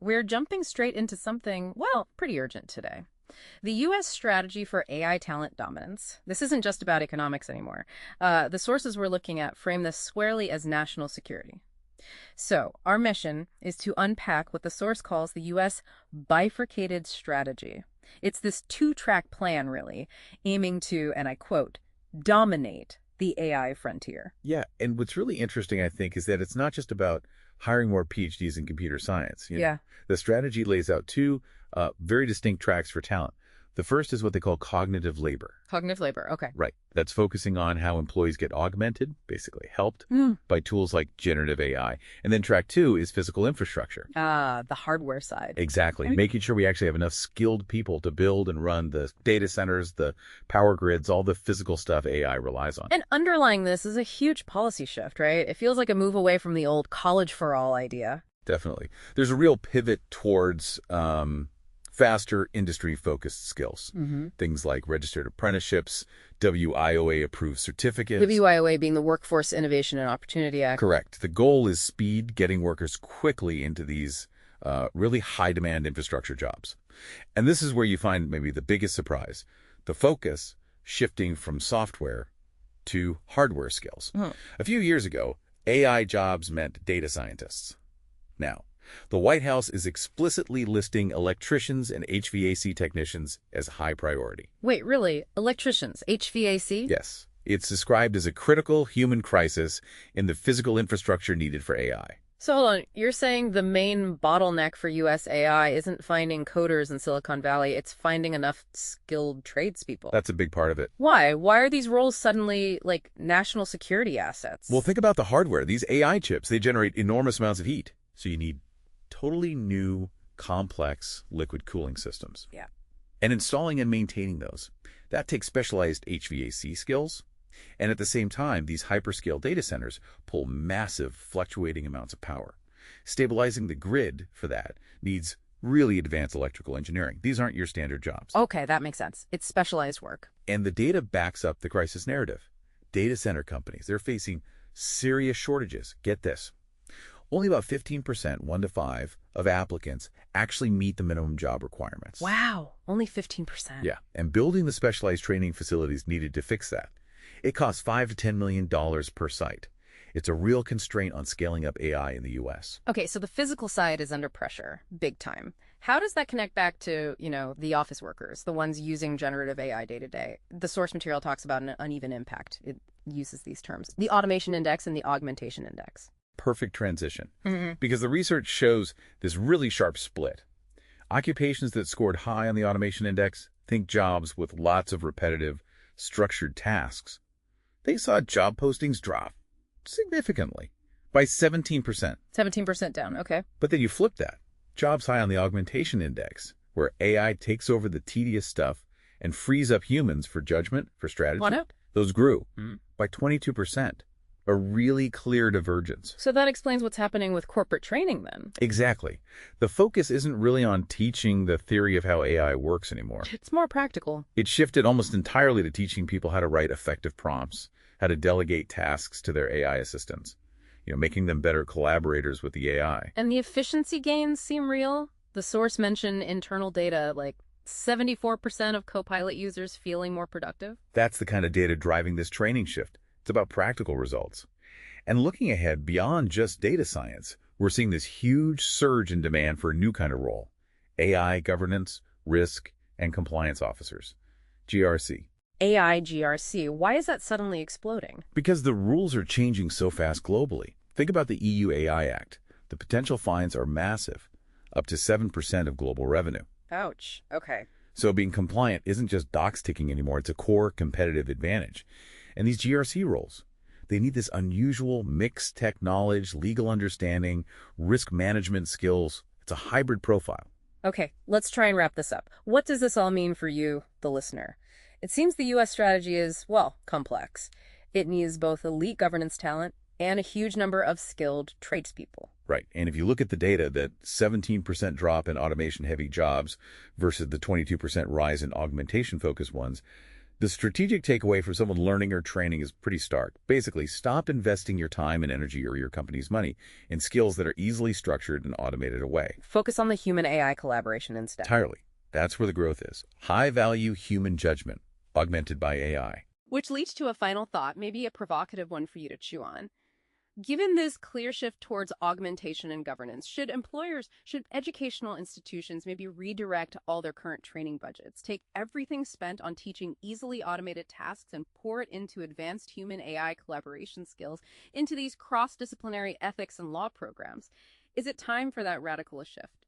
we're jumping straight into something, well, pretty urgent today. The U.S. strategy for AI talent dominance. This isn't just about economics anymore. The sources we're looking at frame this squarely as national security. So, our mission is to unpack what the source calls the U.S. bifurcated strategy. It's this two-track plan, really, aiming to, and I quote, dominate the AI frontier. Yeah, and what's really interesting, I think, is that it's not just about hiring more PhDs in computer science. Yeah. The strategy lays out two very distinct tracks for talent. The first is what they call cognitive labor. Cognitive labor, okay. Right. That's focusing on how employees get augmented, basically helped, by tools like generative AI. And then track two is physical infrastructure. The hardware side. Exactly. Making sure we actually have enough skilled people to build and run the data centers, the power grids, all the physical stuff AI relies on. And underlying this is a huge policy shift, right? It feels like a move away from the old college for all idea. Definitely. There's a real pivot towards faster industry-focused skills. Things like registered apprenticeships, WIOA-approved certificates. WIOA being the Workforce Innovation and Opportunity Act. Correct. The goal is speed, getting workers quickly into these really high-demand infrastructure jobs. And this is where you find maybe the biggest surprise, the focus shifting from software to hardware skills. A few years ago, AI jobs meant data scientists. Now, the White House is explicitly listing electricians and HVAC technicians as high priority. Wait, really? Electricians, HVAC? Yes. It's described as a critical human crisis in the physical infrastructure needed for AI. So hold on, you're saying the main bottleneck for U.S. AI isn't finding coders in Silicon Valley, it's finding enough skilled tradespeople. That's a big part of it. Why? Why are these roles suddenly, like, national security assets? Well, think about the hardware. These AI chips, they generate enormous amounts of heat. So you need totally new, complex liquid cooling systems. Yeah. And installing and maintaining those, that takes specialized HVAC skills. And at the same time, these hyperscale data centers pull massive, fluctuating amounts of power. Stabilizing the grid for that needs really advanced electrical engineering. These aren't your standard jobs. Okay, that makes sense. It's specialized work. And the data backs up the crisis narrative. Data center companies, they're facing serious shortages. Get this. Only about 15%, 1 to 5, of applicants actually meet the minimum job requirements. Wow, only 15%. Yeah, and building the specialized training facilities needed to fix that. It costs $5 to $10 million per site. It's a real constraint on scaling up AI in the U.S. Okay, so the physical side is under pressure, big time. How does that connect back to, the office workers, the ones using generative AI day to day? The source material talks about an uneven impact. It uses these terms. The automation index and the augmentation index. Perfect transition, because the research shows this really sharp split. Occupations that scored high on the automation index, think jobs with lots of repetitive, structured tasks, they saw job postings drop significantly by 17%. 17% down, okay. But then you flip that. Jobs high on the augmentation index, where AI takes over the tedious stuff and frees up humans for judgment, for strategy. What up? Those grew by 22%. A really clear divergence. So that explains what's happening with corporate training then. Exactly. The focus isn't really on teaching the theory of how AI works anymore. It's more practical. It shifted almost entirely to teaching people how to write effective prompts, how to delegate tasks to their AI assistants, making them better collaborators with the AI. And the efficiency gains seem real. The source mentioned internal data, like 74% of Copilot users feeling more productive. That's the kind of data driving this training shift. It's about practical results. And looking ahead beyond just data science, we're seeing this huge surge in demand for a new kind of role: AI governance, risk, and compliance officers, GRC. AI GRC, why is that suddenly exploding? Because the rules are changing so fast globally. Think about the EU AI Act. The potential fines are massive, up to 7% of global revenue. Ouch. Okay. So being compliant isn't just dox ticking anymore, it's a core competitive advantage. And these GRC roles, they need this unusual mixed tech knowledge, legal understanding, risk management skills. It's a hybrid profile. Okay, let's try and wrap this up. What does this all mean for you, the listener? It seems the U.S. strategy is, well, complex. It needs both elite governance talent and a huge number of skilled tradespeople. Right. And if you look at the data, that 17% drop in automation-heavy jobs versus the 22% rise in augmentation-focused ones, The strategic takeaway for someone learning or training is pretty stark. Basically, stop investing your time and energy or your company's money in skills that are easily structured and automated away. Focus on the human-AI collaboration instead. Entirely. That's where the growth is. High-value human judgment, augmented by AI. Which leads to a final thought, maybe a provocative one for you to chew on. Given this clear shift towards augmentation and governance, should educational institutions maybe redirect all their current training budgets, take everything spent on teaching easily automated tasks and pour it into advanced human-AI collaboration skills into these cross-disciplinary ethics and law programs? Is it time for that radical shift?